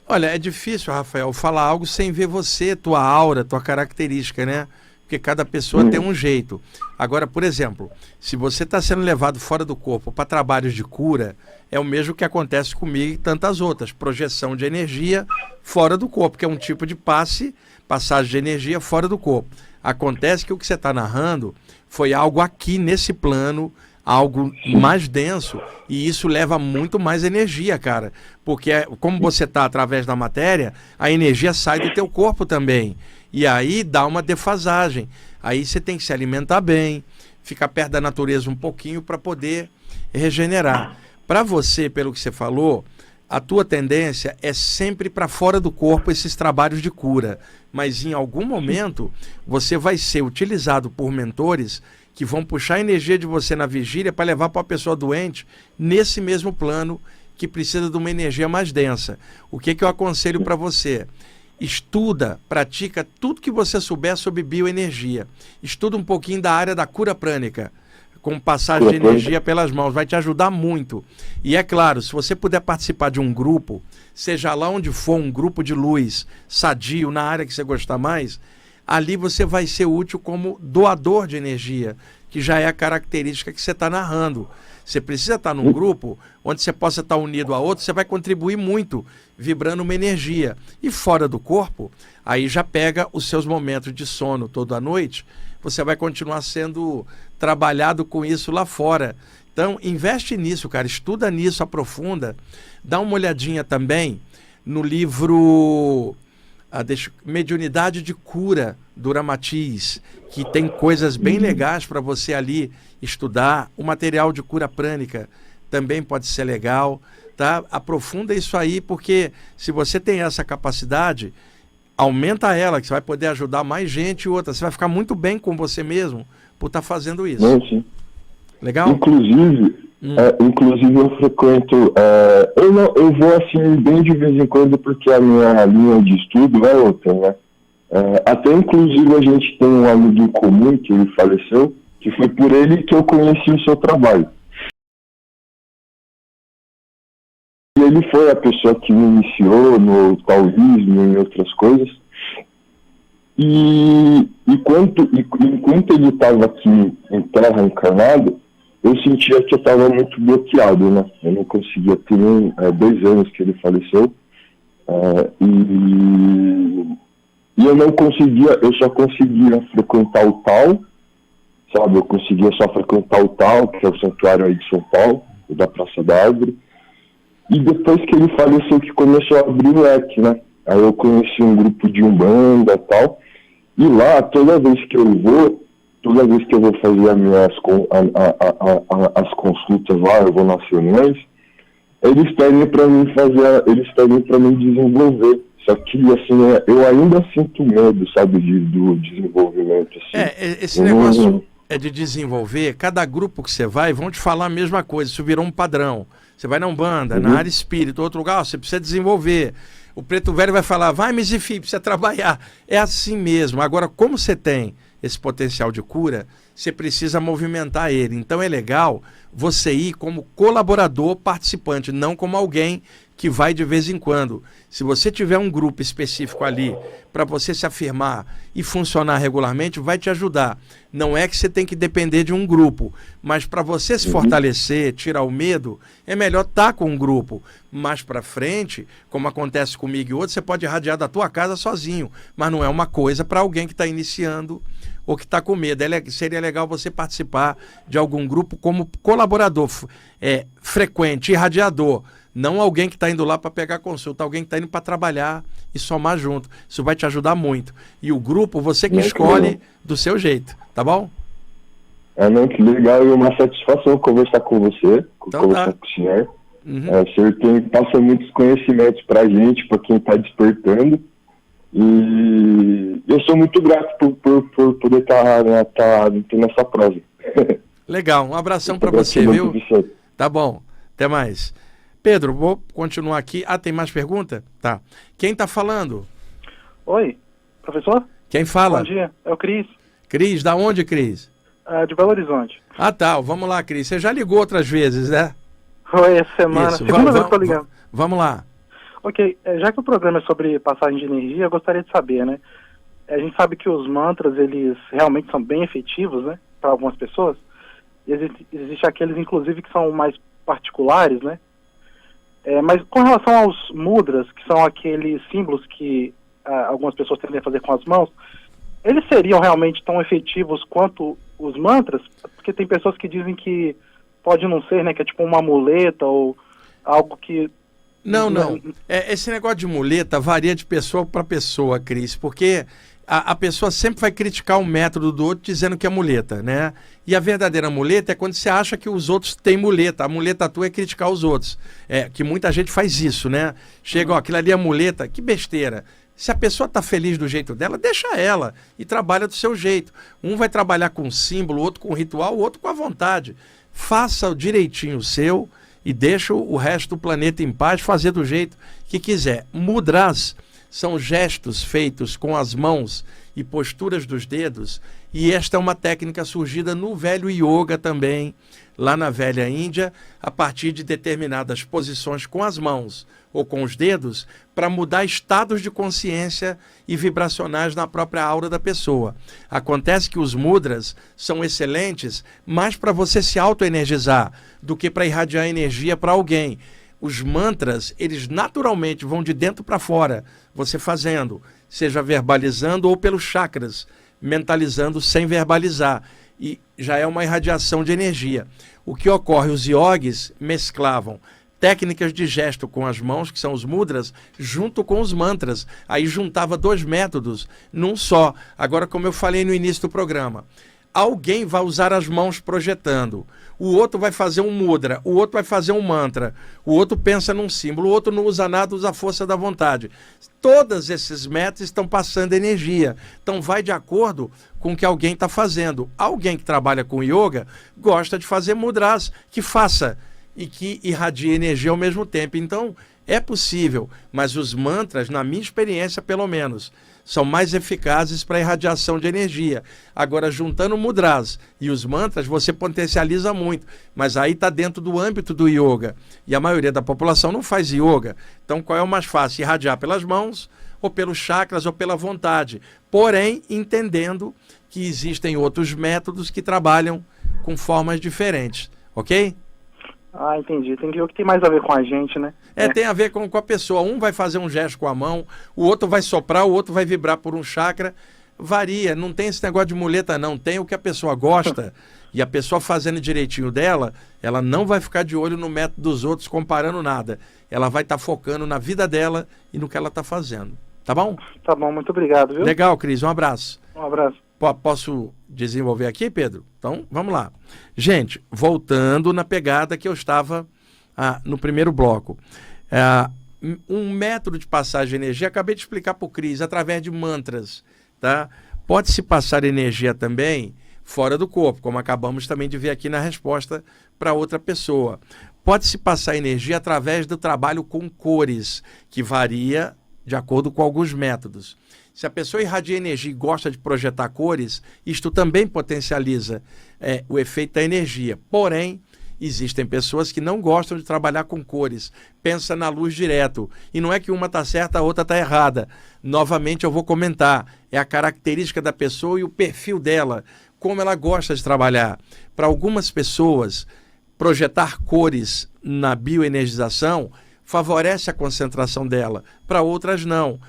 Olha, é difícil, Rafael, falar algo sem ver você, tua aura, tua característica, né? Porque cada pessoa tem um jeito. Agora, por exemplo, se você está sendo levado fora do corpo para trabalhos de cura, é o mesmo que acontece comigo e tantas outras. Projeção de energia fora do corpo, que é um tipo de passagem de energia fora do corpo. Acontece que o que você está narrando foi algo aqui nesse plano, algo mais denso, e isso leva muito mais energia, cara. Porque como você está através da matéria, a energia sai do teu corpo também. E aí dá uma defasagem. Aí você tem que se alimentar bem, ficar perto da natureza um pouquinho para poder regenerar. Para você, pelo que você falou, a tua tendência é sempre para fora do corpo esses trabalhos de cura. Mas em algum momento você vai ser utilizado por mentores que vão puxar a energia de você na vigília para levar para a pessoa doente nesse mesmo plano que precisa de uma energia mais densa. O que eu aconselho para você? Estuda, pratica tudo que você souber sobre bioenergia. Estuda um pouquinho da área da cura prânica, com passagem de energia pelas mãos. Vai te ajudar muito. E é claro, se você puder participar de um grupo, seja lá onde for, um grupo de luz sadio, na área que você gostar mais, ali você vai ser útil como doador de energia, que já é a característica que você está narrando. Você precisa estar num grupo onde você possa estar unido a outro, você vai contribuir muito, vibrando uma energia. E fora do corpo, aí já pega os seus momentos de sono toda a noite, você vai continuar sendo trabalhado com isso lá fora. Então, investe nisso, cara, estuda nisso, aprofunda. Dá uma olhadinha também no livro Mediunidade de Cura, do Ramatiz, que tem coisas bem legais para você ali estudar. O material de cura prânica também pode ser legal, tá? Aprofunda isso aí, porque se você tem essa capacidade, aumenta ela, que você vai poder ajudar mais gente e outra. Você vai ficar muito bem com você mesmo por estar fazendo isso. Sim. Legal? Inclusive eu frequento, eu vou assim bem de vez em quando porque a minha linha de estudo é outra, né? Até inclusive a gente tem um amigo em comum que ele faleceu, que foi por ele que eu conheci o seu trabalho. E ele foi a pessoa que me iniciou no taoísmo e em outras coisas. E enquanto ele estava aqui em Terra encarnado, eu sentia que eu estava muito bloqueado, né? Eu não conseguia ter 2 anos que ele faleceu. E eu não conseguia, eu só conseguia frequentar o Tal, sabe? Eu conseguia só frequentar o Tal, que é o santuário aí de São Paulo, da Praça da Árvore. E depois que ele faleceu, que começou a abrir o leque, né? Aí eu conheci um grupo de Umbanda e tal. E lá, toda vez que eu vou fazer as consultas lá, eu vou nas reuniões, eles pedem para mim desenvolver. Só que, assim, eu ainda sinto medo, sabe, do desenvolvimento. Assim. Esse negócio de desenvolver, cada grupo que você vai, vão te falar a mesma coisa, isso virou um padrão. Você vai na Umbanda, na área espírita, outro lugar, você precisa desenvolver. O preto velho vai falar, vai, Misifi, precisa trabalhar. É assim mesmo. Agora, como você tem esse potencial de cura, você precisa movimentar ele. Então é legal você ir como colaborador participante, não como alguém que vai de vez em quando. Se você tiver um grupo específico ali para você se afirmar e funcionar regularmente, vai te ajudar. Não é que você tem que depender de um grupo, mas para você se fortalecer, tirar o medo, é melhor estar com um grupo. Mais para frente, como acontece comigo e outros, você pode irradiar da tua casa sozinho, mas não é uma coisa para alguém que está iniciando ou que está com medo. Seria legal você participar de algum grupo como colaborador frequente, irradiador. Não alguém que está indo lá para pegar consulta, alguém que está indo para trabalhar e somar junto. Isso vai te ajudar muito. E o grupo, você que escolhe do seu jeito, tá bom? Não, que legal, e uma satisfação conversar com você, conversar com o senhor. O senhor passa muitos conhecimentos para a gente, para quem está despertando. E eu sou muito grato por poder estar nessa prosa. Legal, um abração para você, viu? Tá bom, até mais. Pedro, vou continuar aqui. Tem mais pergunta? Tá. Quem tá falando? Oi, professor? Quem fala? Bom dia, é o Cris. Cris, da onde, Cris? De Belo Horizonte. Tá, vamos lá, Cris. Você já ligou outras vezes, né? Foi essa semana. Segunda vez que eu tô ligando. Vamos lá. Ok, já que o programa é sobre passagem de energia, eu gostaria de saber, né? A gente sabe que os mantras, eles realmente são bem efetivos, né? Para algumas pessoas. Existe aqueles, inclusive, que são mais particulares, né? Mas com relação aos mudras, que são aqueles símbolos que algumas pessoas tendem a fazer com as mãos, eles seriam realmente tão efetivos quanto os mantras? Porque tem pessoas que dizem que pode não ser, né? Que é tipo uma muleta ou algo que... Não. Esse negócio de muleta varia de pessoa para pessoa, Cris, porque a pessoa sempre vai criticar o método do outro dizendo que é muleta, né? E a verdadeira muleta é quando você acha que os outros têm muleta. A muleta tua é criticar os outros. Que muita gente faz isso, né? Chega, aquilo ali é muleta, que besteira. Se a pessoa está feliz do jeito dela, deixa ela e trabalha do seu jeito. Um vai trabalhar com símbolo, outro com ritual, o outro com a vontade. Faça direitinho o seu e deixa o resto do planeta em paz, fazer do jeito que quiser. Mudras são gestos feitos com as mãos e posturas dos dedos, e esta é uma técnica surgida no velho yoga também, lá na velha Índia, a partir de determinadas posições com as mãos ou com os dedos, para mudar estados de consciência e vibracionais na própria aura da pessoa. Acontece que os mudras são excelentes mais para você se autoenergizar do que para irradiar energia para alguém. Os mantras, eles naturalmente vão de dentro para fora, você fazendo, seja verbalizando ou pelos chakras, mentalizando sem verbalizar. E já é uma irradiação de energia. O que ocorre, os yogis mesclavam técnicas de gesto com as mãos, que são os mudras, junto com os mantras. Aí juntava 2 métodos num só. Agora, como eu falei no início do programa, Alguém vai usar as mãos projetando, o outro vai fazer um mudra, o outro vai fazer um mantra, o outro pensa num símbolo, o outro não usa nada, usa a força da vontade. Todos esses métodos estão passando energia. Então vai de acordo com o que alguém está fazendo. Alguém que trabalha com yoga gosta de fazer mudras, que faça e que irradie energia ao mesmo tempo. Então é possível, mas os mantras, na minha experiência pelo menos, são mais eficazes para a irradiação de energia. Agora, juntando mudras e os mantras, você potencializa muito. Mas aí está dentro do âmbito do yoga. E a maioria da população não faz yoga. Então, qual é o mais fácil? Irradiar pelas mãos, ou pelos chakras, ou pela vontade. Porém, entendendo que existem outros métodos que trabalham com formas diferentes. Ok? Ah, entendi. Tem que ver o que tem mais a ver com a gente, né? Tem a ver com a pessoa. Um vai fazer um gesto com a mão, o outro vai soprar, o outro vai vibrar por um chakra. Varia, não tem esse negócio de muleta não. Tem o que a pessoa gosta e a pessoa fazendo direitinho dela, ela não vai ficar de olho no método dos outros comparando nada. Ela vai estar focando na vida dela e no que ela está fazendo. Tá bom? Tá bom, muito obrigado, viu? Legal, Cris. Um abraço. Um abraço. Posso desenvolver aqui, Pedro? Então, vamos lá. Gente, voltando na pegada que eu estava no primeiro bloco. Um método de passagem de energia, acabei de explicar para o Cris, através de mantras. Tá? Pode-se passar energia também fora do corpo, como acabamos também de ver aqui na resposta para outra pessoa. Pode-se passar energia através do trabalho com cores, que varia de acordo com alguns métodos. Se a pessoa irradia energia e gosta de projetar cores, isto também potencializa o efeito da energia. Porém, existem pessoas que não gostam de trabalhar com cores, pensa na luz direto. E não é que uma está certa, a outra está errada. Novamente eu vou comentar, é a característica da pessoa e o perfil dela, como ela gosta de trabalhar. Para algumas pessoas, projetar cores na bioenergização favorece a concentração dela, para outras não.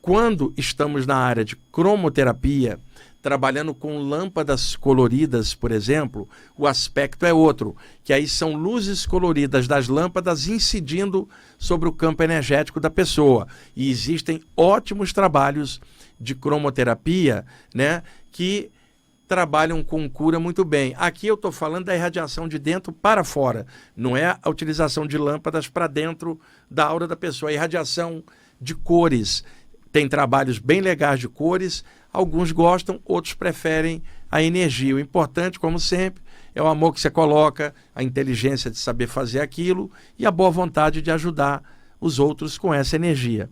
Quando estamos na área de cromoterapia, trabalhando com lâmpadas coloridas, por exemplo, o aspecto é outro, que aí são luzes coloridas das lâmpadas incidindo sobre o campo energético da pessoa. E existem ótimos trabalhos de cromoterapia, né, que trabalham com cura muito bem. Aqui eu estou falando da irradiação de dentro para fora, não é a utilização de lâmpadas para dentro da aura da pessoa, a irradiação de cores. Tem trabalhos bem legais de cores, alguns gostam, outros preferem a energia. O importante, como sempre, é o amor que você coloca, a inteligência de saber fazer aquilo e a boa vontade de ajudar os outros com essa energia.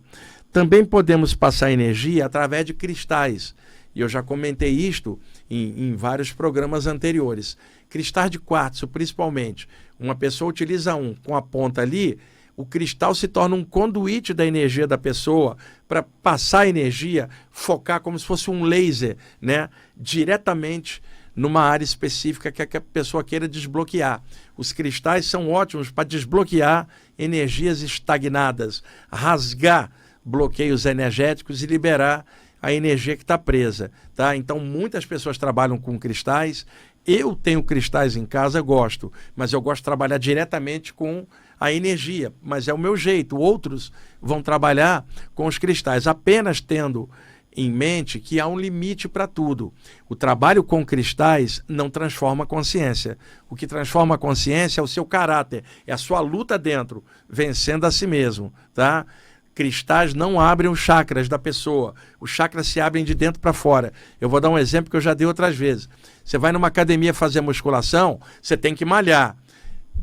Também podemos passar energia através de cristais. E eu já comentei isto em vários programas anteriores. Cristais de quartzo, principalmente. Uma pessoa utiliza um com a ponta ali, o cristal se torna um conduíte da energia da pessoa para passar a energia, focar como se fosse um laser, né, diretamente numa área específica que a pessoa queira desbloquear. Os cristais são ótimos para desbloquear energias estagnadas, rasgar bloqueios energéticos e liberar a energia que está presa. Tá? Então, muitas pessoas trabalham com cristais. Eu tenho cristais em casa, gosto, mas eu gosto de trabalhar diretamente com a energia, mas é o meu jeito. Outros vão trabalhar com os cristais, apenas tendo em mente que há um limite para tudo. O trabalho com cristais não transforma a consciência. O que transforma a consciência é o seu caráter, é a sua luta dentro, vencendo a si mesmo. Tá? Cristais não abrem os chakras da pessoa. Os chakras se abrem de dentro para fora. Eu vou dar um exemplo que eu já dei outras vezes. Você vai numa academia fazer musculação, você tem que malhar.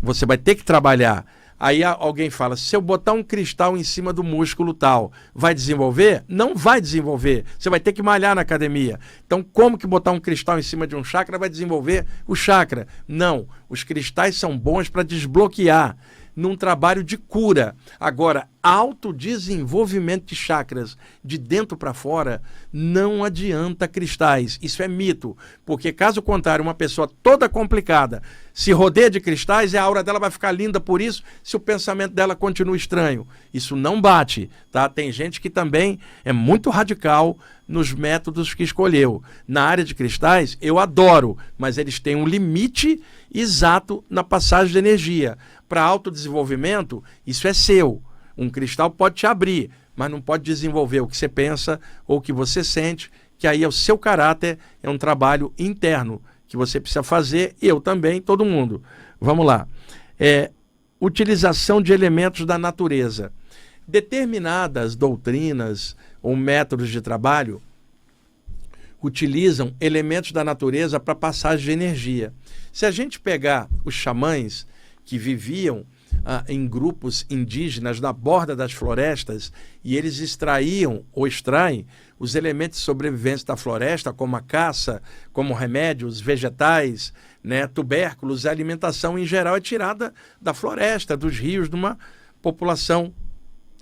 Você vai ter que trabalhar. Aí alguém fala, se eu botar um cristal em cima do músculo tal, vai desenvolver? Não vai desenvolver. Você vai ter que malhar na academia. Então, como que botar um cristal em cima de um chakra vai desenvolver o chakra? Não. Os cristais são bons para desbloquear num trabalho de cura. Agora, autodesenvolvimento de chakras de dentro para fora não adianta cristais. Isso é mito, porque caso contrário, uma pessoa toda complicada se rodeia de cristais e a aura dela vai ficar linda por isso, se o pensamento dela continua estranho. Isso não bate, tá? Tem gente que também é muito radical nos métodos que escolheu. Na área de cristais, eu adoro, mas eles têm um limite exato na passagem de energia. Para autodesenvolvimento, isso é seu. Um cristal pode te abrir, mas não pode desenvolver o que você pensa ou o que você sente, que aí é o seu caráter, é um trabalho interno que você precisa fazer, eu também, todo mundo. Vamos lá. Utilização de elementos da natureza. Determinadas doutrinas ou métodos de trabalho utilizam elementos da natureza para passagem de energia. Se a gente pegar os xamãs que viviam em grupos indígenas na borda das florestas e eles extraíam ou extraem os elementos de sobrevivência da floresta, como a caça, como remédios, vegetais, né, tubérculos, a alimentação em geral é tirada da floresta, dos rios, de uma população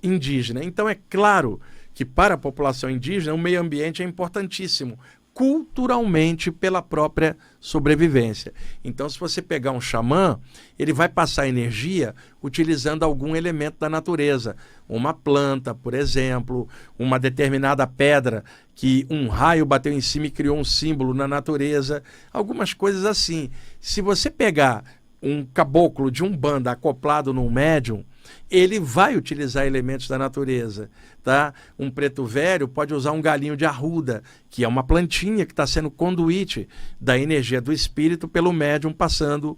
indígena. Então é claro que para a população indígena o meio ambiente é importantíssimo, culturalmente pela própria sobrevivência. Então, se você pegar um xamã, ele vai passar energia utilizando algum elemento da natureza. Uma planta, por exemplo, uma determinada pedra que um raio bateu em cima e criou um símbolo na natureza, algumas coisas assim. Se você pegar um caboclo de umbanda acoplado num médium, ele vai utilizar elementos da natureza, tá? Um preto velho pode usar um galinho de arruda, que é uma plantinha que está sendo conduíte da energia do espírito pelo médium passando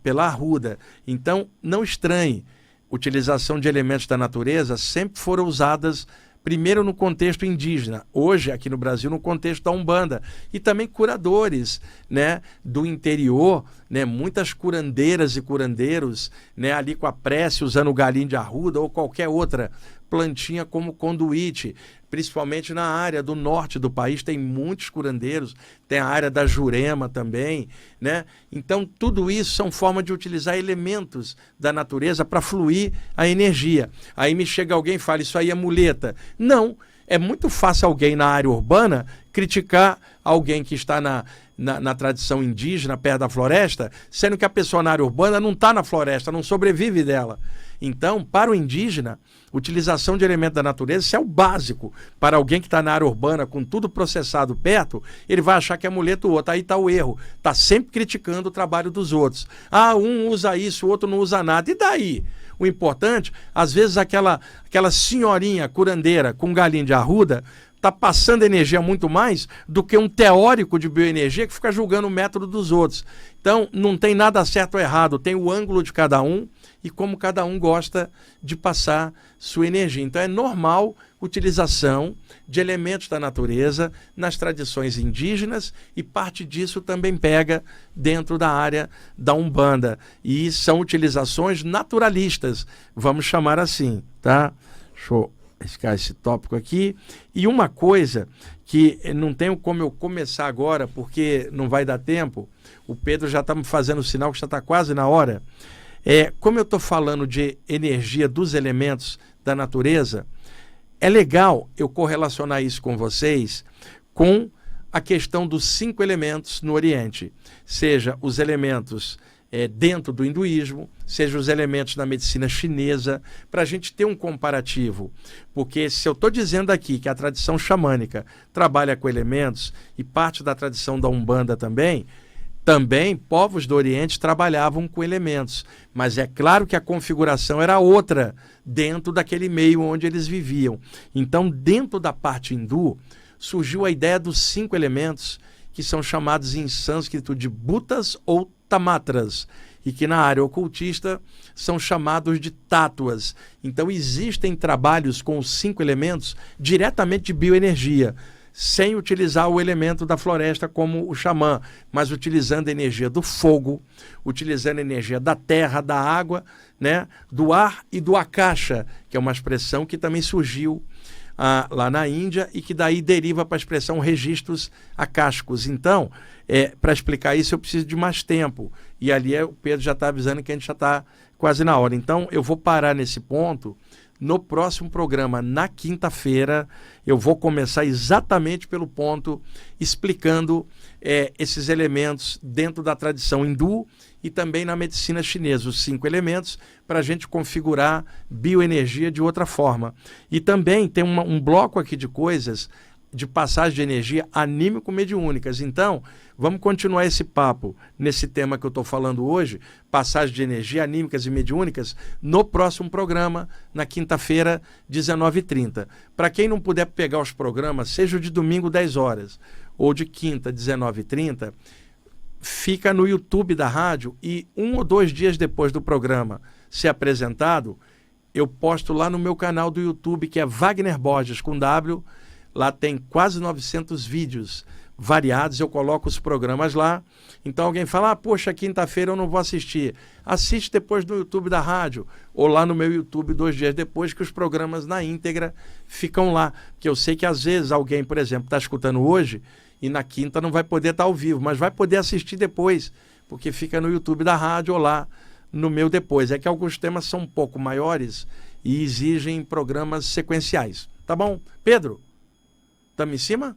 pela arruda. Então, não estranhe, utilização de elementos da natureza sempre foram usadas primeiro no contexto indígena, hoje aqui no Brasil no contexto da Umbanda, e também curadores, né, do interior, né, muitas curandeiras e curandeiros, né, ali com a prece usando o galinho de arruda ou qualquer outra plantinha como conduíte, principalmente na área do norte do país tem muitos curandeiros, tem a área da Jurema também, né? Então tudo isso são formas de utilizar elementos da natureza para fluir a energia. Aí me chega alguém e fala, isso aí é muleta. Não, é muito fácil alguém na área urbana criticar alguém que está na tradição indígena, perto da floresta, sendo que a pessoa na área urbana não está na floresta, não sobrevive dela. Então, para o indígena, utilização de elementos da natureza, isso é o básico. Para alguém que está na área urbana, com tudo processado perto, ele vai achar que é muleta o outro. Aí está o erro. Está sempre criticando o trabalho dos outros. Ah, um usa isso, o outro não usa nada. E daí? O importante, às vezes aquela senhorinha curandeira com galinha de arruda está passando energia muito mais do que um teórico de bioenergia que fica julgando o método dos outros. Então, não tem nada certo ou errado, tem o ângulo de cada um e como cada um gosta de passar sua energia. Então, é normal utilização de elementos da natureza nas tradições indígenas e parte disso também pega dentro da área da Umbanda. E são utilizações naturalistas, vamos chamar assim, tá? Deixa eu riscar esse tópico aqui. E uma coisa que não tenho como eu começar agora, porque não vai dar tempo, o Pedro já está me fazendo sinal que já está quase na hora. Como eu estou falando de energia dos elementos da natureza, é legal eu correlacionar isso com vocês com a questão dos 5 elementos no Oriente, seja os elementos dentro do hinduísmo, seja os elementos da medicina chinesa, para a gente ter um comparativo. Porque se eu estou dizendo aqui que a tradição xamânica trabalha com elementos e parte da tradição da Umbanda também povos do Oriente trabalhavam com elementos, mas é claro que a configuração era outra dentro daquele meio onde eles viviam. Então, dentro da parte hindu, surgiu a ideia dos 5 elementos, que são chamados em sânscrito de bhutas ou tamatras, e que na área ocultista são chamados de tátuas. Então, existem trabalhos com os 5 elementos diretamente de bioenergia, sem utilizar o elemento da floresta como o xamã, mas utilizando a energia do fogo, utilizando a energia da terra, da água, né, do ar e do akasha, que é uma expressão que também surgiu lá na Índia e que daí deriva para a expressão registros akáshicos. Então, para explicar isso eu preciso de mais tempo. E ali o Pedro já está avisando que a gente já está quase na hora. Então, eu vou parar nesse ponto. No próximo programa, na quinta-feira, eu vou começar exatamente pelo ponto explicando esses elementos dentro da tradição hindu e também na medicina chinesa, os 5 elementos, para a gente configurar bioenergia de outra forma. E também tem um bloco aqui de coisas de passagem de energia anímico-mediúnicas. Então, vamos continuar esse papo nesse tema que eu estou falando hoje, passagem de energia anímicas e mediúnicas, no próximo programa, na quinta-feira, 19h30. Para quem não puder pegar os programas, seja o de domingo, 10 horas, ou de quinta, 19h30, fica no YouTube da rádio e 1 ou 2 dias depois do programa ser apresentado, eu posto lá no meu canal do YouTube, que é Wagner Borges, com W. Lá tem quase 900 vídeos variados, eu coloco os programas lá. Então alguém fala, poxa, quinta-feira eu não vou assistir. Assiste depois no YouTube da rádio, ou lá no meu YouTube 2 dias depois, que os programas na íntegra ficam lá. Porque eu sei que às vezes alguém, por exemplo, está escutando hoje e na quinta não vai poder estar ao vivo, mas vai poder assistir depois, porque fica no YouTube da rádio ou lá no meu depois. É que alguns temas são um pouco maiores e exigem programas sequenciais. Tá bom? Pedro? Estamos em cima?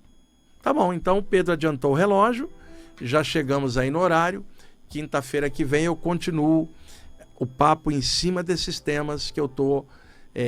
Tá bom, então o Pedro adiantou o relógio, já chegamos aí no horário. Quinta-feira que vem eu continuo o papo em cima desses temas que eu estou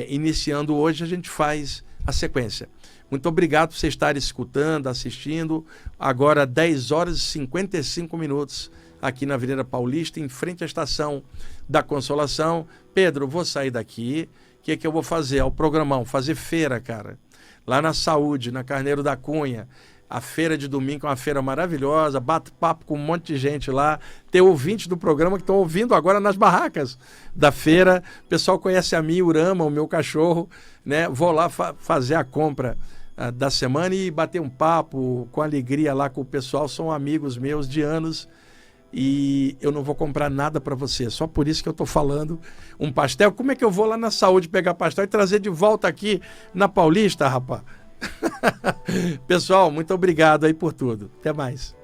iniciando hoje, a gente faz a sequência. Muito obrigado por você estar escutando, assistindo. Agora 10 horas e 55 minutos aqui na Avenida Paulista, em frente à Estação da Consolação. Pedro, vou sair daqui. O que é que eu vou fazer? Ao programão, fazer feira, cara. Lá na Saúde, na Carneiro da Cunha. A feira de domingo é uma feira maravilhosa, bato papo com um monte de gente lá. Tem ouvintes do programa que estão ouvindo agora nas barracas da feira. O pessoal conhece a mim, Urama, o meu cachorro, né? Vou lá fazer a compra da semana e bater um papo com alegria lá com o pessoal. São amigos meus de anos. E eu não vou comprar nada para você, só por isso que eu estou falando um pastel. Como é que eu vou lá na Saúde pegar pastel e trazer de volta aqui na Paulista, rapaz? Pessoal, muito obrigado aí por tudo. Até mais.